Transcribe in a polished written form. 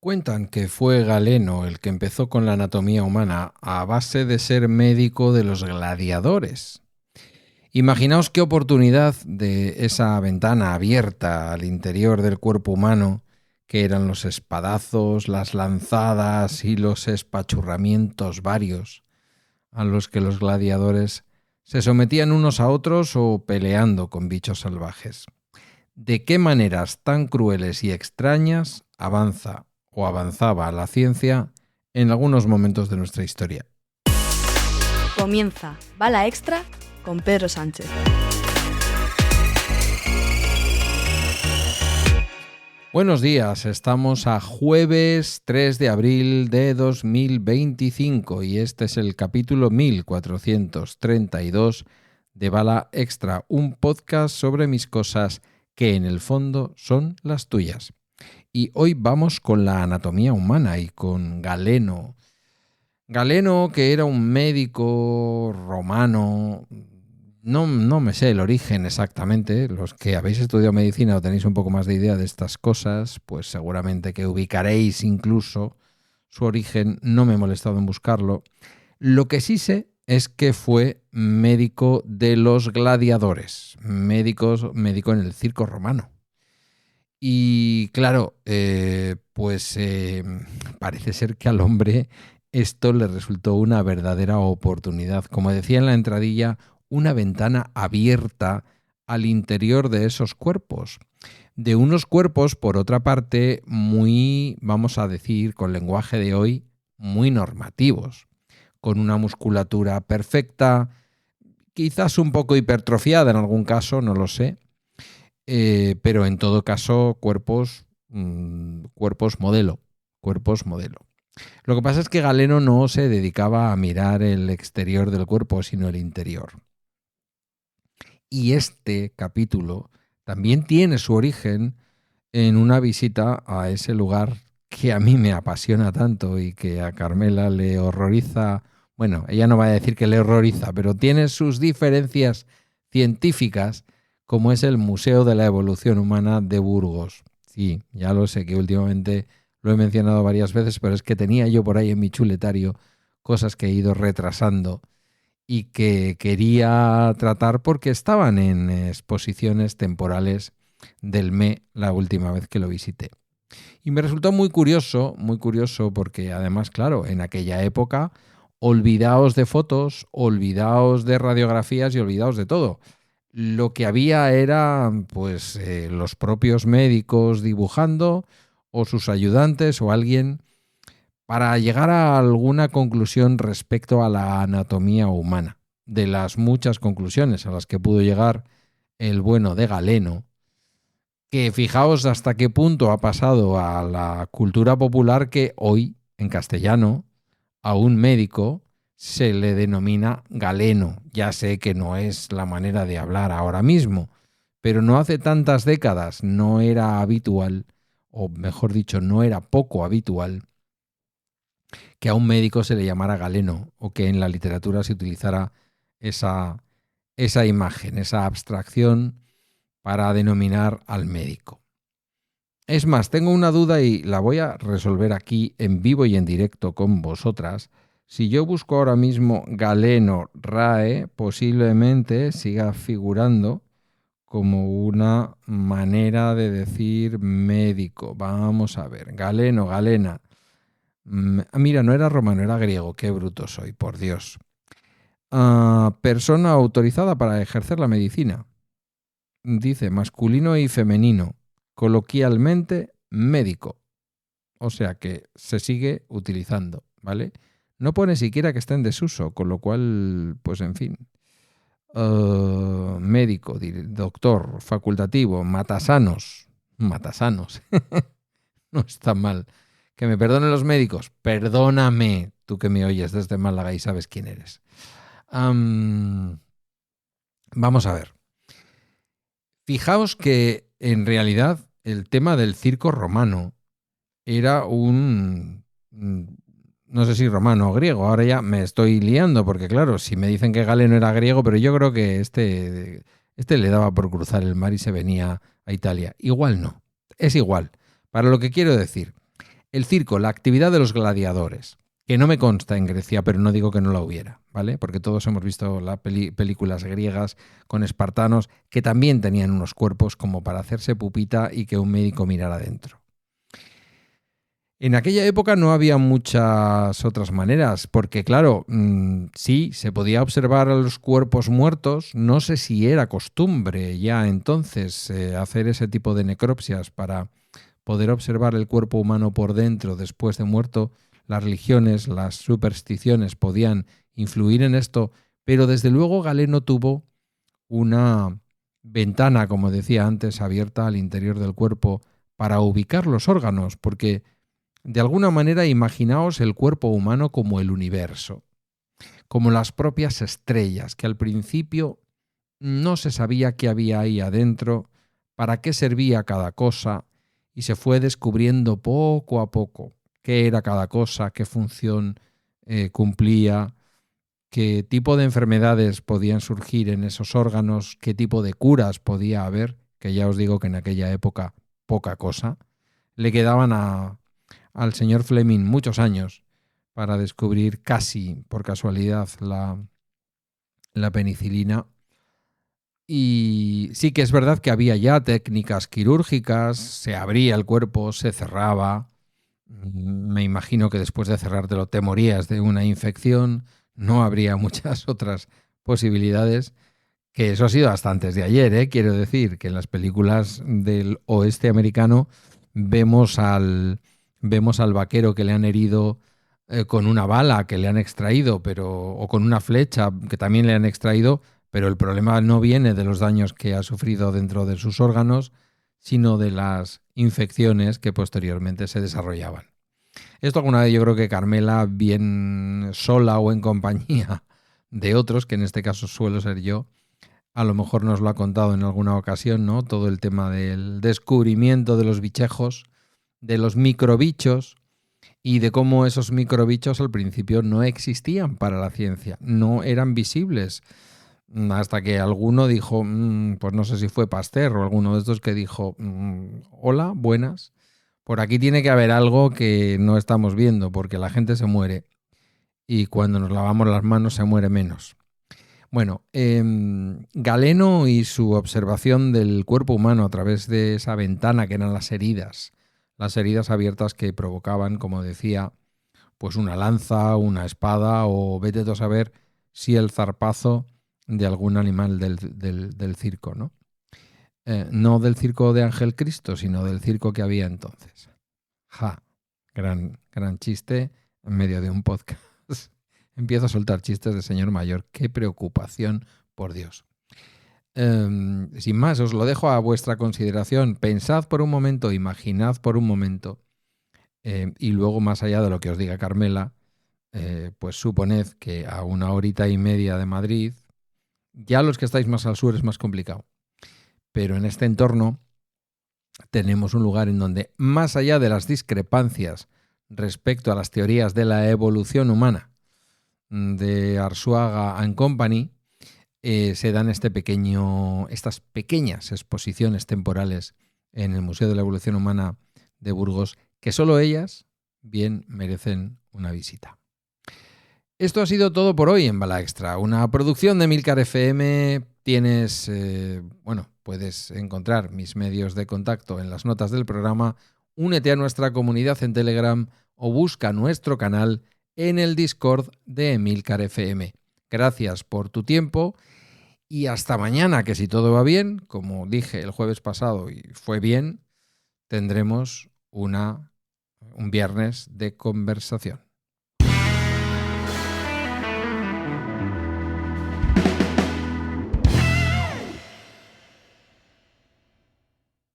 Cuentan que fue Galeno el que empezó con la anatomía humana a base de ser médico de los gladiadores. Imaginaos qué oportunidad de esa ventana abierta al interior del cuerpo humano, que eran los espadazos, las lanzadas y los espachurramientos varios, a los que los gladiadores se sometían unos a otros o peleando con bichos salvajes. ¿De qué maneras tan crueles y extrañas avanzaba la ciencia en algunos momentos de nuestra historia? Comienza Bala Extra con Pedro Sánchez. Buenos días, estamos a jueves 3 de abril de 2025 y este es el capítulo 1432 de Bala Extra, un podcast sobre mis cosas que en el fondo son las tuyas. Y hoy vamos con la anatomía humana y con Galeno. Galeno, que era un médico romano, no me sé el origen exactamente. Los que habéis estudiado medicina o tenéis un poco más de idea de estas cosas, pues seguramente que ubicaréis incluso su origen. No me he molestado en buscarlo. Lo que sí sé es que fue médico de los gladiadores, médico en el circo romano. Y claro, parece ser que al hombre esto le resultó una verdadera oportunidad. Como decía en la entradilla, una ventana abierta al interior de esos cuerpos. De unos cuerpos, por otra parte, muy, vamos a decir, con lenguaje de hoy, muy normativos. Con una musculatura perfecta, quizás un poco hipertrofiada en algún caso, no lo sé. Pero en todo caso cuerpos modelo. Lo que pasa es que Galeno no se dedicaba a mirar el exterior del cuerpo, sino el interior. Y este capítulo también tiene su origen en una visita a ese lugar que a mí me apasiona tanto y que a Carmela le horroriza. Bueno, ella no va a decir que le horroriza, pero tiene sus diferencias científicas, como es el Museo de la Evolución Humana de Burgos. Sí, ya lo sé que últimamente lo he mencionado varias veces, pero es que tenía yo por ahí en mi chuletario cosas que he ido retrasando y que quería tratar porque estaban en exposiciones temporales del ME la última vez que lo visité. Y me resultó muy curioso porque además, claro, en aquella época, olvidaos de fotos, olvidaos de radiografías y olvidaos de todo. Lo que había era los propios médicos dibujando o sus ayudantes o alguien para llegar a alguna conclusión respecto a la anatomía humana. De las muchas conclusiones a las que pudo llegar el bueno de Galeno, que fijaos hasta qué punto ha pasado a la cultura popular que hoy, en castellano, a un médico se le denomina galeno. Ya sé que no es la manera de hablar ahora mismo, pero no hace tantas décadas no era habitual, o mejor dicho, no era poco habitual, que a un médico se le llamara galeno o que en la literatura se utilizara esa imagen, esa abstracción para denominar al médico. Es más, tengo una duda y la voy a resolver aquí en vivo y en directo con vosotras. Si yo busco ahora mismo Galeno RAE, posiblemente siga figurando como una manera de decir médico. Vamos a ver, Galeno, Galena. Mira, no era romano, era griego. Qué bruto soy, por Dios. Persona autorizada para ejercer la medicina. Dice masculino y femenino. Coloquialmente, médico. O sea que se sigue utilizando, ¿vale? No pone siquiera que esté en desuso, con lo cual, pues en fin. Médico, doctor, facultativo, matasanos. Matasanos. No está mal. Que me perdonen los médicos. Perdóname, tú que me oyes desde Málaga y sabes quién eres. Vamos a ver. Fijaos que en realidad el tema del circo romano era no sé si romano o griego, ahora ya me estoy liando porque claro, si me dicen que Galeno era griego, pero yo creo que este le daba por cruzar el mar y se venía a Italia. Igual no, es igual. Para lo que quiero decir, El circo, la actividad de los gladiadores, que no me consta en Grecia, pero no digo que no la hubiera, ¿vale? Porque todos hemos visto las películas griegas con espartanos que también tenían unos cuerpos como para hacerse pupita y que un médico mirara dentro. En aquella época no había muchas otras maneras, porque claro, sí, se podía observar a los cuerpos muertos, no sé si era costumbre ya entonces hacer ese tipo de necropsias para poder observar el cuerpo humano por dentro después de muerto. Las religiones, las supersticiones podían influir en esto, pero desde luego Galeno tuvo una ventana, como decía antes, abierta al interior del cuerpo para ubicar los órganos, porque de alguna manera imaginaos el cuerpo humano como el universo, como las propias estrellas, que al principio no se sabía qué había ahí adentro, para qué servía cada cosa, y se fue descubriendo poco a poco qué era cada cosa, qué función cumplía, qué tipo de enfermedades podían surgir en esos órganos, qué tipo de curas podía haber, que ya os digo que en aquella época poca cosa. Le quedaban al señor Fleming muchos años para descubrir casi por casualidad la penicilina. Y sí que es verdad que había ya técnicas quirúrgicas, se abría el cuerpo, se cerraba. Me imagino que después de cerrártelo te morías de una infección, no habría muchas otras posibilidades, que eso ha sido hasta antes de ayer, quiero decir, que en las películas del oeste americano vemos al vaquero que le han herido con una bala que le han extraído, o con una flecha que también le han extraído, pero el problema no viene de los daños que ha sufrido dentro de sus órganos, sino de las infecciones que posteriormente se desarrollaban. Esto alguna vez yo creo que Carmela, bien sola o en compañía de otros, que en este caso suelo ser yo, a lo mejor nos lo ha contado en alguna ocasión, ¿no? Todo el tema del descubrimiento de los bichejos, de los microbichos y de cómo esos microbichos al principio no existían para la ciencia, no eran visibles. Hasta que alguno dijo, pues no sé si fue Pasteur o alguno de estos que dijo, hola, buenas, por aquí tiene que haber algo que no estamos viendo porque la gente se muere y cuando nos lavamos las manos se muere menos. Bueno, Galeno y su observación del cuerpo humano a través de esa ventana que eran las heridas abiertas que provocaban, como decía, pues una lanza, una espada o vete tú a saber si el zarpazo de algún animal del circo, ¿no? No del circo de Ángel Cristo, sino del circo que había entonces. Gran chiste en medio de un podcast. Empiezo a soltar chistes de señor mayor. ¡Qué preocupación, por Dios! Sin más, os lo dejo a vuestra consideración. Pensad por un momento, imaginad por un momento, y luego, más allá de lo que os diga Carmela, pues suponed que a 1 horita y media de Madrid, ya los que estáis más al sur es más complicado, pero en este entorno tenemos un lugar en donde, más allá de las discrepancias respecto a las teorías de la evolución humana de Arzuaga and Company, se dan estas pequeñas exposiciones temporales en el Museo de la Evolución Humana de Burgos, que solo ellas bien merecen una visita. Esto ha sido todo por hoy en Bala Extra, una producción de Emilcar FM. Puedes encontrar mis medios de contacto en las notas del programa, únete a nuestra comunidad en Telegram o busca nuestro canal en el Discord de Emilcar FM. Gracias por tu tiempo y hasta mañana, que si todo va bien, como dije el jueves pasado y fue bien, tendremos un viernes de conversación.